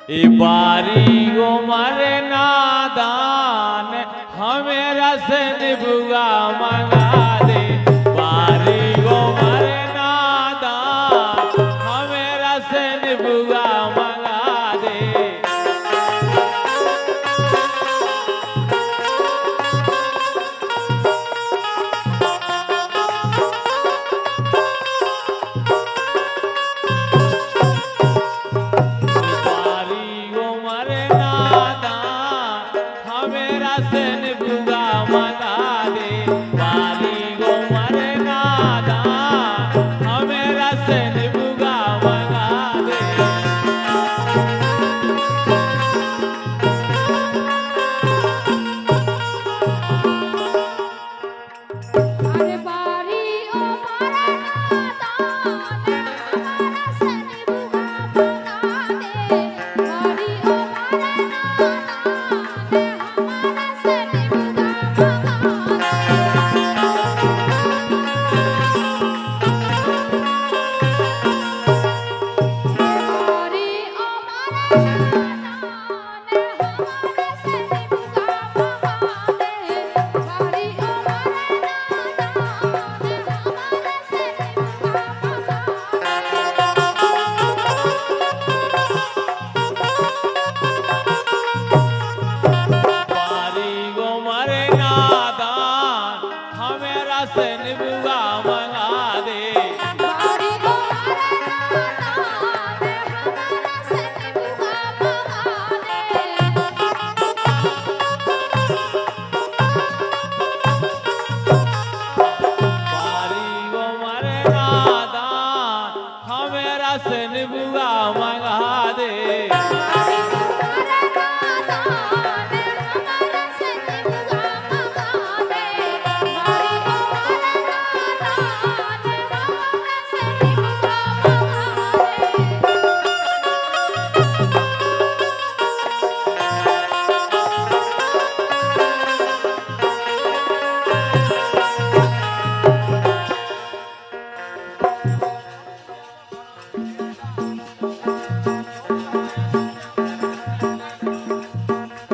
बारी उमर नादान हमें रस निभुआ मंगा दे। बारी उमर नादान हमें रस निभुआ मंगा दे।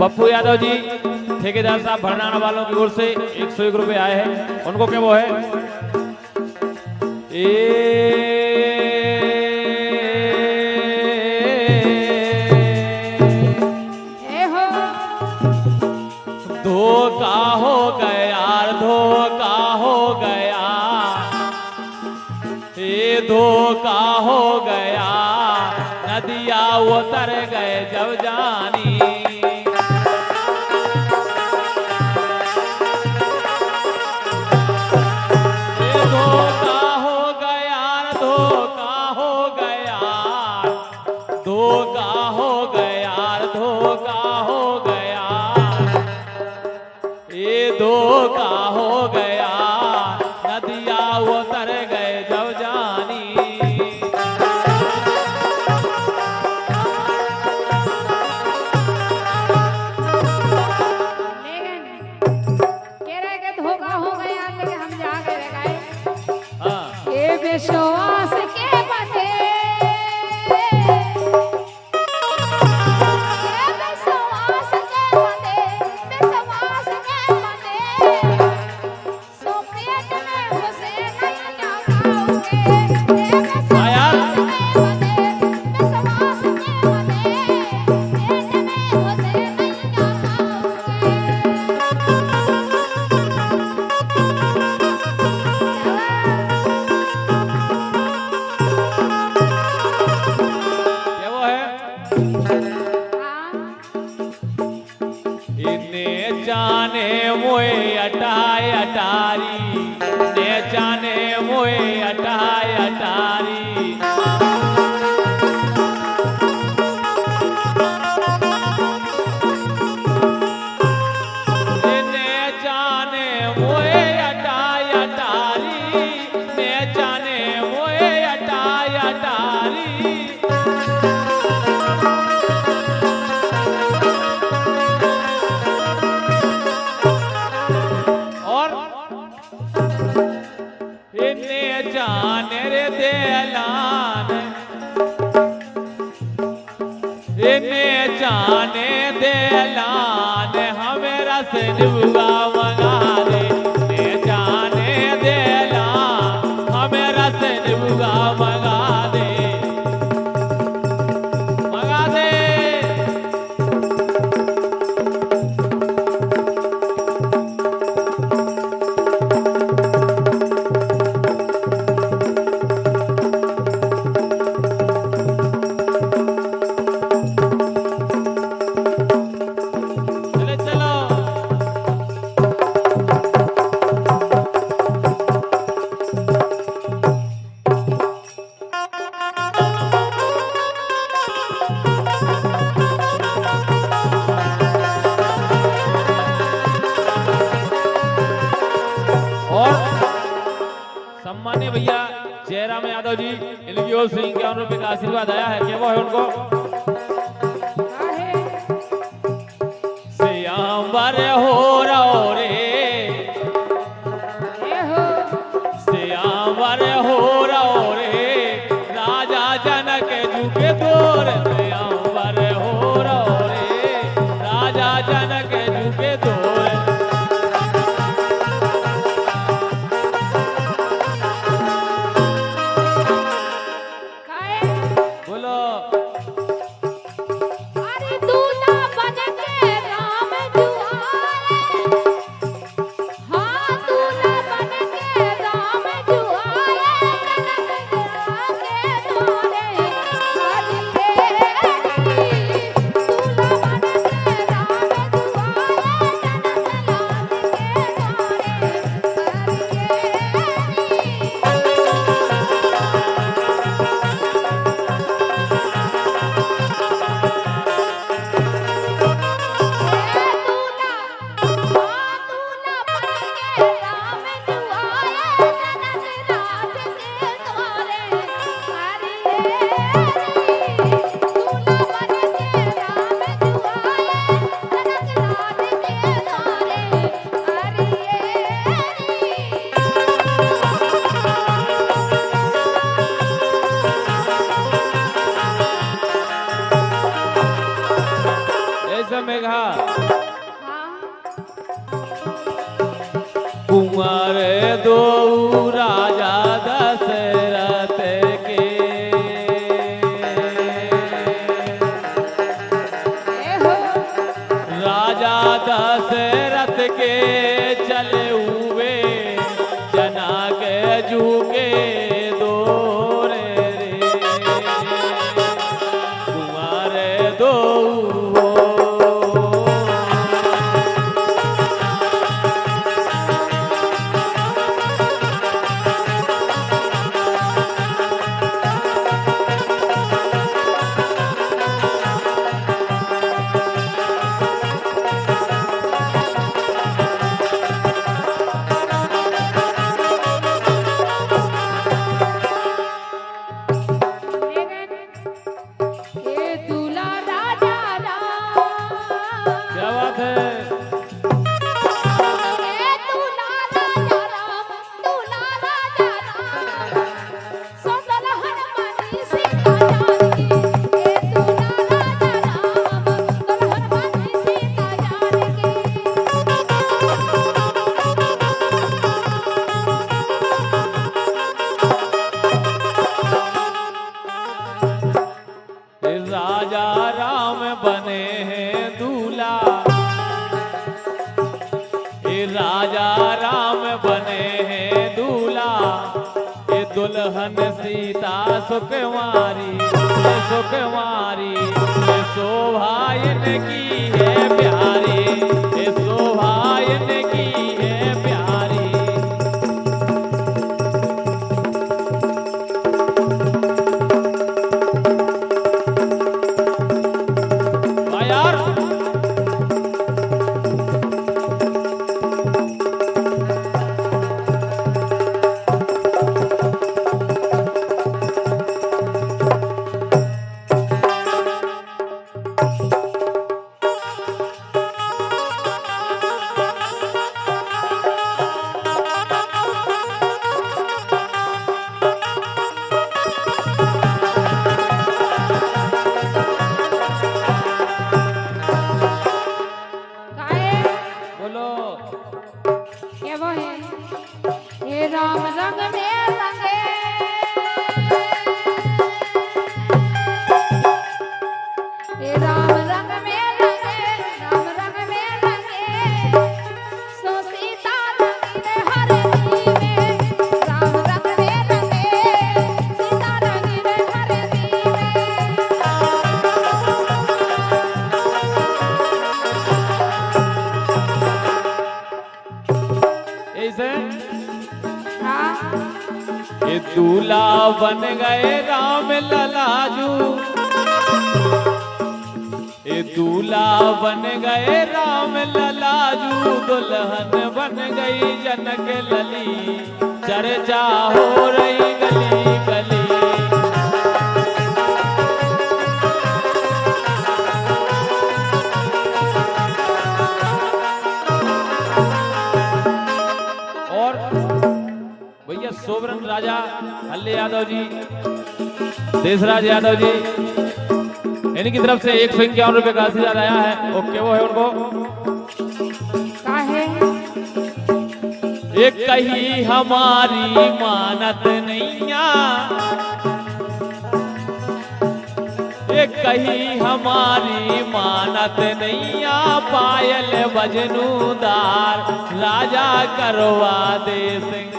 पप्पू यादव जी ठेकेदार साहब भरनाना वालों की ओर से 101 रुपए आए हैं, उनको क्या वो है धोखा हो गया, धोखा हो गया, धोखा हो गया, नदिया उतर गए जब जानी। ने जाने दे लान हमें रस निभुआ मंगा दे, ने जाने दे लान हमें रस निभुआ मंगा दे, मंगा दे। सम्मान्य भैया जयराम यादव जी इनकी ओर से इनके अनुरूप का आशीर्वाद आया है, क्या वो है उनको? श्यामवर हो रहो रे, श्यामवर हो रहो रे, राजा जनक झुके दूर, श्यामवर हो रहो रे, राजा जनक झुके दूर। कुंवर दो राजा दशरथ के, राजा दशरथ के चले हुए जना के झुके दो रे, कुंवर दो राजा राम बने हैं दूल्हा, ये राजा राम बने हैं दूल्हा, ये दुल्हन सीता सुकुमारी, सुकुमारी, ये शोभा इनकी है प्यारी, ये शोभा इनकी है प्यारी। ए राम रंग में रंगे, राम रंग में रंगे, सो सीता रंगी रे हरदी में। राम रंग में रंगे, सीता रंगी रे हरदी में। ऐसे हाँ ये दूल्हा बन गए राम ललाजू, ये दूल्हा बन गए राम ललाजू, दुल्हन बन गई जनक लली, चर्चा हो रही गली गली। और भैया सोबरन राजा हल्ले यादव जी, देशराज यादव जी, इनकी तरफ से 151 रुपए का आशीर्वाद आया है। ओके, वो है उनको काहे एक कही हमारी मानत नैया, एक कही हमारी मानत नैया, पायल बजनूदार राजा करवा दे सिंगार।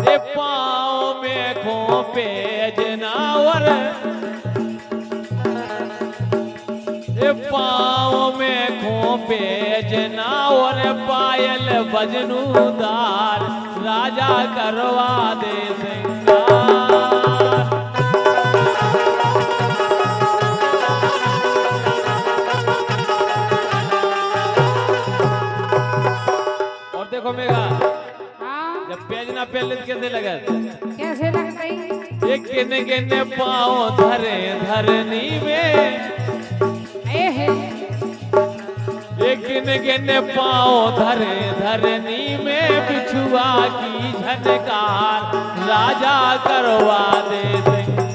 ए पाँव में खोपे जनावर, ए पाँव में खोपे जनावर, पायल बजनूदार राजा करवा दे सिंगार। और देखो मेघा, हाँ जब पेज ना पहले कैसे लगा, कैसे लगतई एक गिने गिने पाँव धरे धरनी में, ए हे एक गिने गिने पाँव धरे धरनी में, बिछुआ की झनकार राजा करवा दे सिंगार।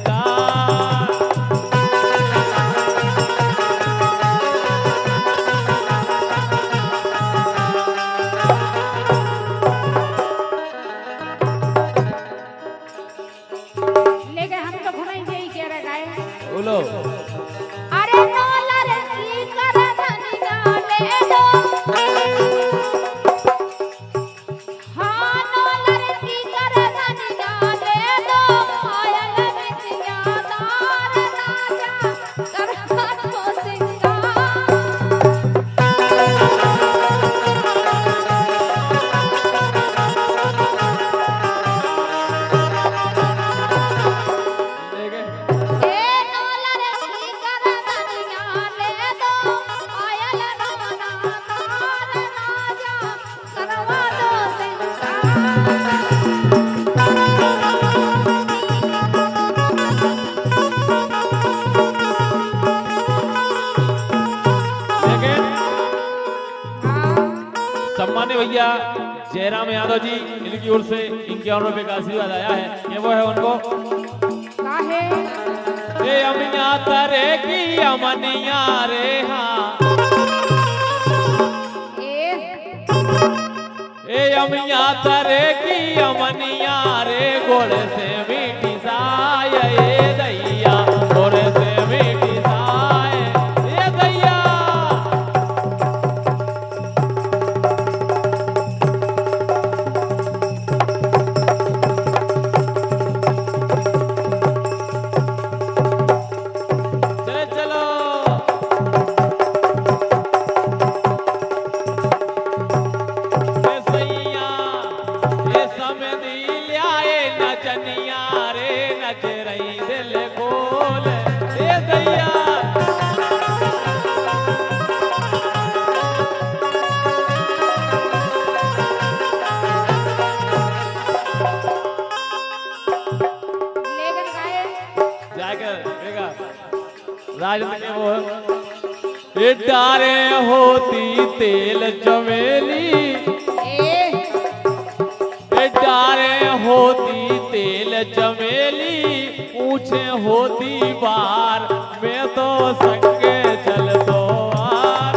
लेकिन हम तो घुमाई गई के रगाए। बोलो अरे नौलर की कर धनिया ले दो, हाँ नौलर की कर धनिया ले दो, पायल बिटिया दार राजा करवा दो सिंगार। देखे ए नौलर की कर धनिया ले दो, पायल रोना दार राजा करवा दो सिंगार। देखे हाँ सम्मान्य भैया जयराम यादव जी, इनकी ओर से 51 रुपए का आशीर्वाद आया है। ये वो है उनको काहे ए अमिया तरे की अमनिया रे, हाँ ए अमिया तरे की अमनिया रे, गोड़ से मीठी साय ए दैया, गोड़ से मीठी साय ए दैया। चले चलो ए सैया, ए समधी ल्याए नचनिया रे, नच रही दिल खोल ए दैया। लेकिन गाए जाकर देखा राजन के वो ये डारे होती तेल चमेली, ये डारे होती तेल चमेली, ऊंचे होती बार मैं तो संगे चल दो आर।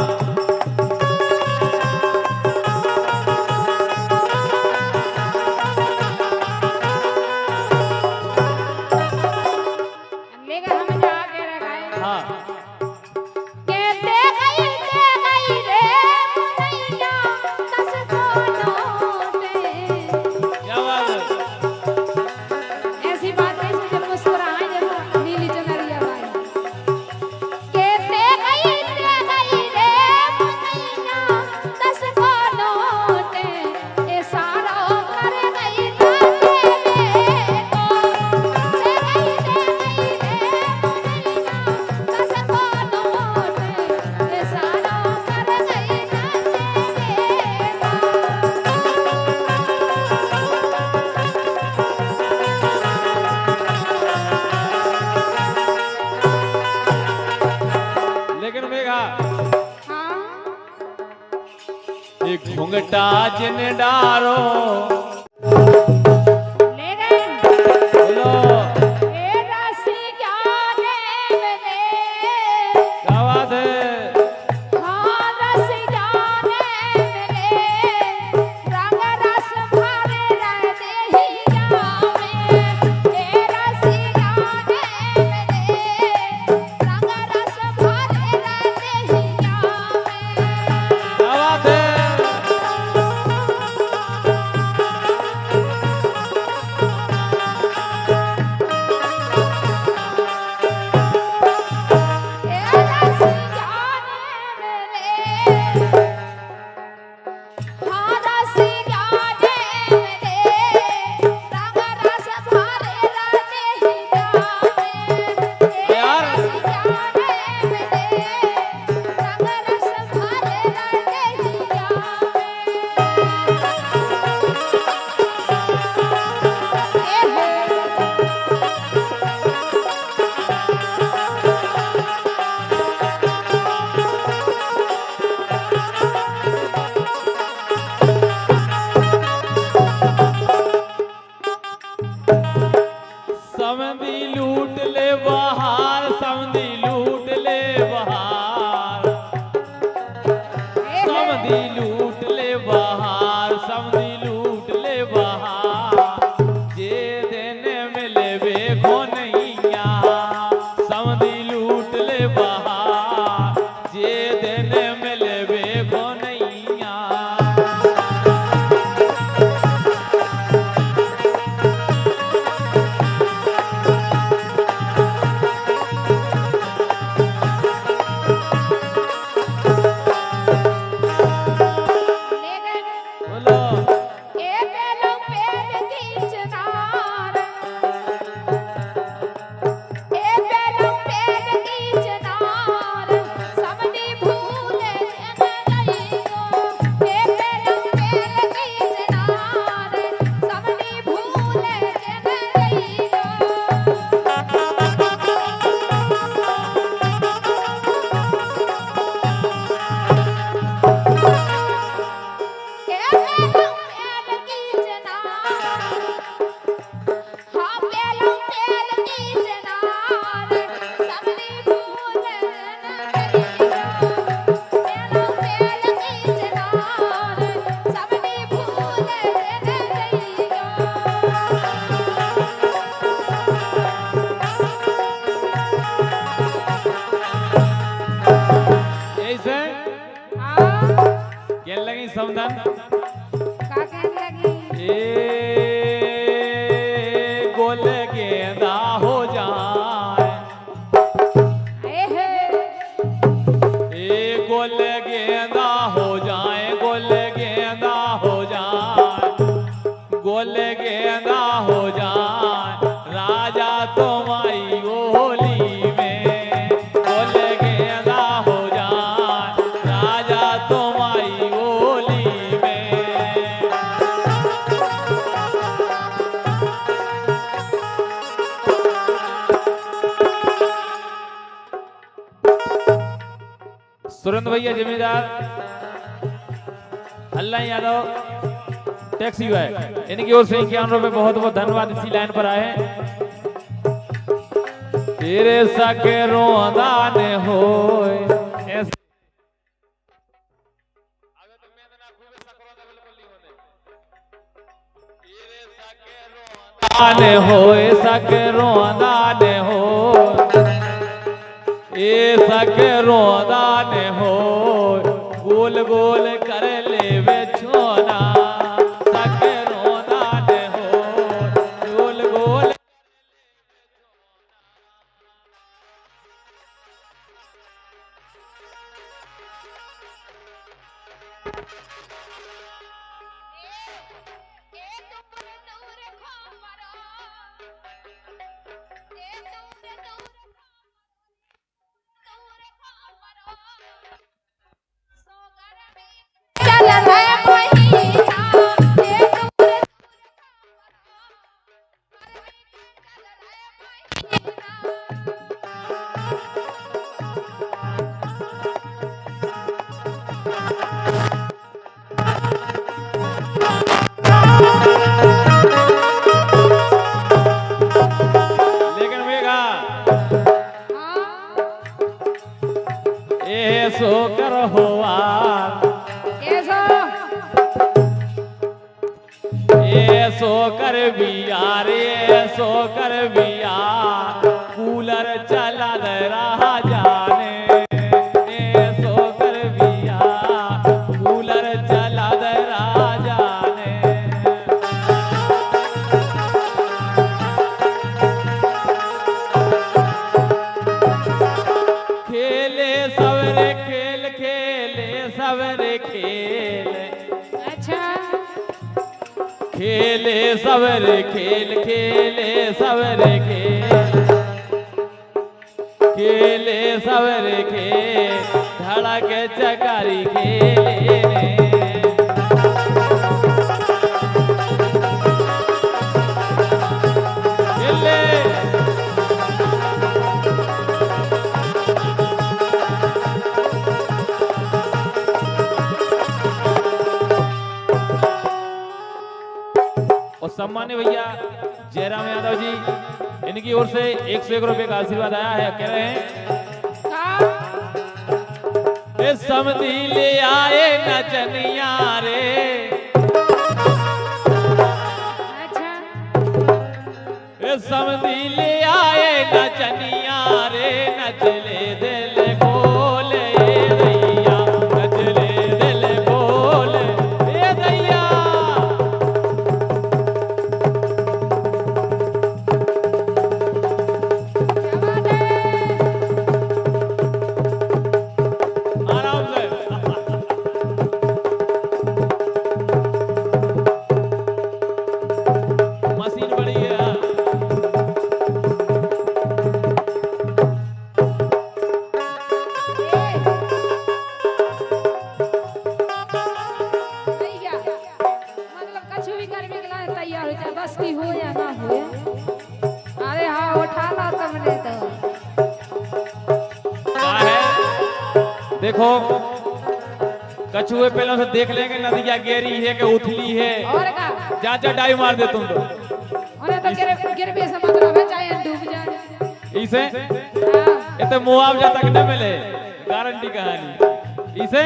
एक घुंघटा जिन डारो ले गए बोलो ए रसी जाने मिले क्या बात है हाँ रसी जाने मिले रंग रस भरे रहते ही जावे ए रसी जाने मिले रंग रस भरे रहते ही जावे क्या बात है समधी लूट ले बहार समधी लूट ले बहार समधी लूट ले बहार समधी लूट ले बहार जे देने मिले वे को नैया समधी लूट ले बहार जे देने मिले वे को नैया बोलो ऐसे क्या लगी समझन ए गोल गेंदा हो जाए ए गोल गेंदा हो जाए गोल गेंदा हो जाए गोल गेंदा हो जाए राजा तुम्हारी होली में गोल गेंदा हो जाए राजा तुम्हारी होली में सुरेंद्र भैया जिम्मेदार अल्लाह यादव टैक्सी है इनकी ओर से 51 रुपए बहुत बहुत धन्यवाद इसी लाइन पर आए तेरे सके रोदान हो होए सके रोदान हो ए सके रोदान हो गोल गोल कर ले वे छोना सके रोदान हो गोल गोल चल रे महीना ये सोकर बिया रे सोकर बिया कूलर चला दे रहा जाने ये सोकर बिया कूलर चला दे रहा जाने खेले सवेरे खेल खेले सवेरे खेल अच्छा खेले सवेरे खेल खेले सवेरे खेल खेले सवेरे खेल धड़क चकारी खेले रे खेले और सम्मान्य भैया जयराम यादव जी इनकी ओर से 101 रुपए का आशीर्वाद आया है। कह रहे हैं ए समधी ले आए नचनिया रे अच्छा ए समधी ले आए नचनिया रे नचले दिल खोले दैया नचले दिल खोले ए दैया क्या बात है आराम से मशीन बड़ी है भैया मतलब कछु भी करने के लिए तैयार हो जाए बस की हो या ना हो अरे हाँ उठा ला तुमने तो क्या है देखो कछुए पहले से देख लेंगे नदी क्या गहरी है कि उथली है और का जा जा डाई मार दे तुम तो उन्हें तो गिर भी से मतलब है चाहे डूब जाए इसे हाँ ये तो मुआवजा तक न मिले गारंटी कहानी इसे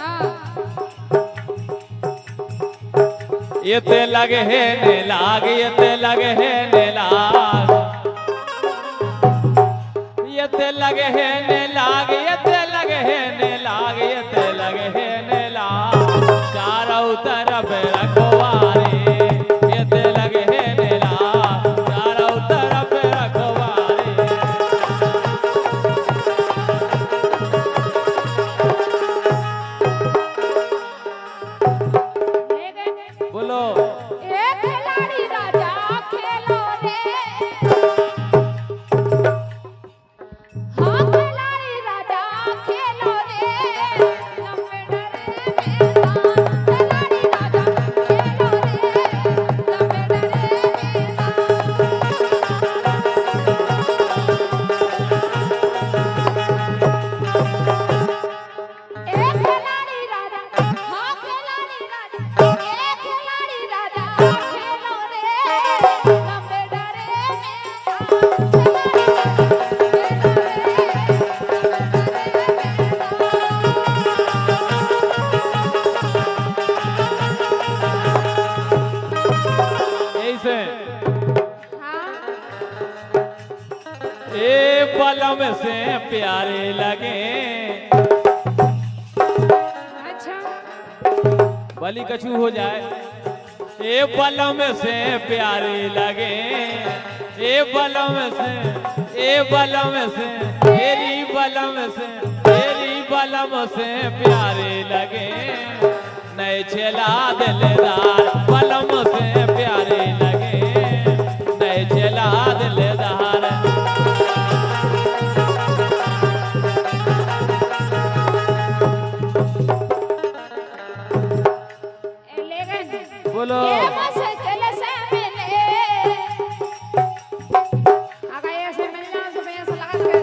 हाँ ये ते लगे है ने लाग ये ते लगे है ने लाग ये ते लगे है ने लाग ये ते लगे है ने लाग ये ते लगे है ने लाग चारों तरफ रखवारे ये ते लगे है ने लाग चारों तरफ रखवारे बोलो ए खिलाड़ी राजा खेलो रे हाँ खिलाड़ी राजा खेलो रे लंबे डरे मैदान खिलाड़ी राजा खेलो रे लंबे डरे मैदान ए खिलाड़ी राजा हाँ खिलाड़ी राजा ए खिलाड़ी राजा खेलो रे लंबे डरे ऐसे हाँ ए पलम से प्यारे लगे अच्छा बलि कछु हो जाए ए पलम से प्यारे लगे ए बलम से ए बलम से तेरी बलम से प्यारे लगे नए छेला दिलदार बलम से प्यारे लगे नए छेला दिलदार लेकिन बोलो ये मुश्किल से मिले अगर ऐसे मिलना तो मैं ऐसा लगा कि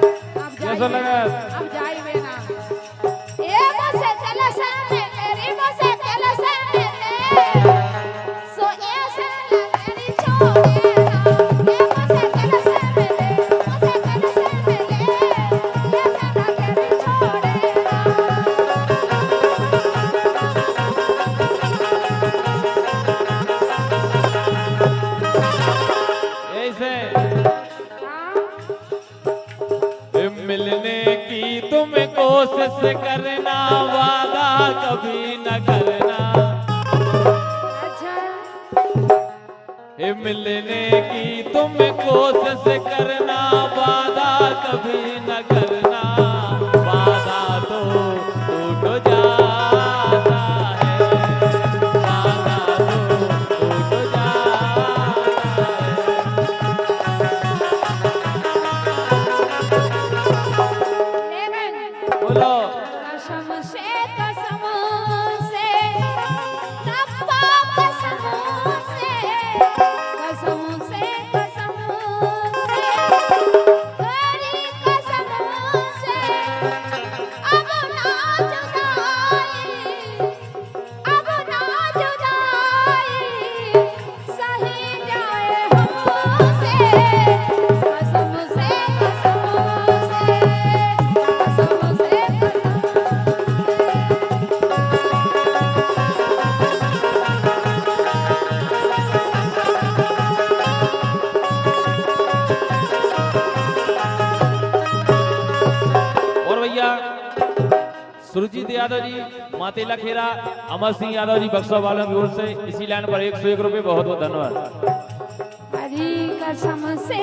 अब कैसा लगा? अब जाई वे ना ये मुश्किल से मिले रे मुश्किल से मिले सो ऐसे लगनी छोड़े ना ये मुश्किल से मिले ऐसे लगनी छोड़े ना। मिलने की तुम कोशिश करना, वादा कभी न करना, वादा तो टूट जाता है, वादा तो टूट जाता लेकिन है। बोलो कसम से रब्बा कसम से तेरी कसम से अब ना जुदाई सही जाए हमसे, कसम से और भैया सुरजीत यादव जी, मातेला खेरा, अमर सिंह यादव जी बक्सर वालों की ओर से इसी लाइन पर 101 रुपए, बहुत बहुत धन्यवाद। हरी कसम से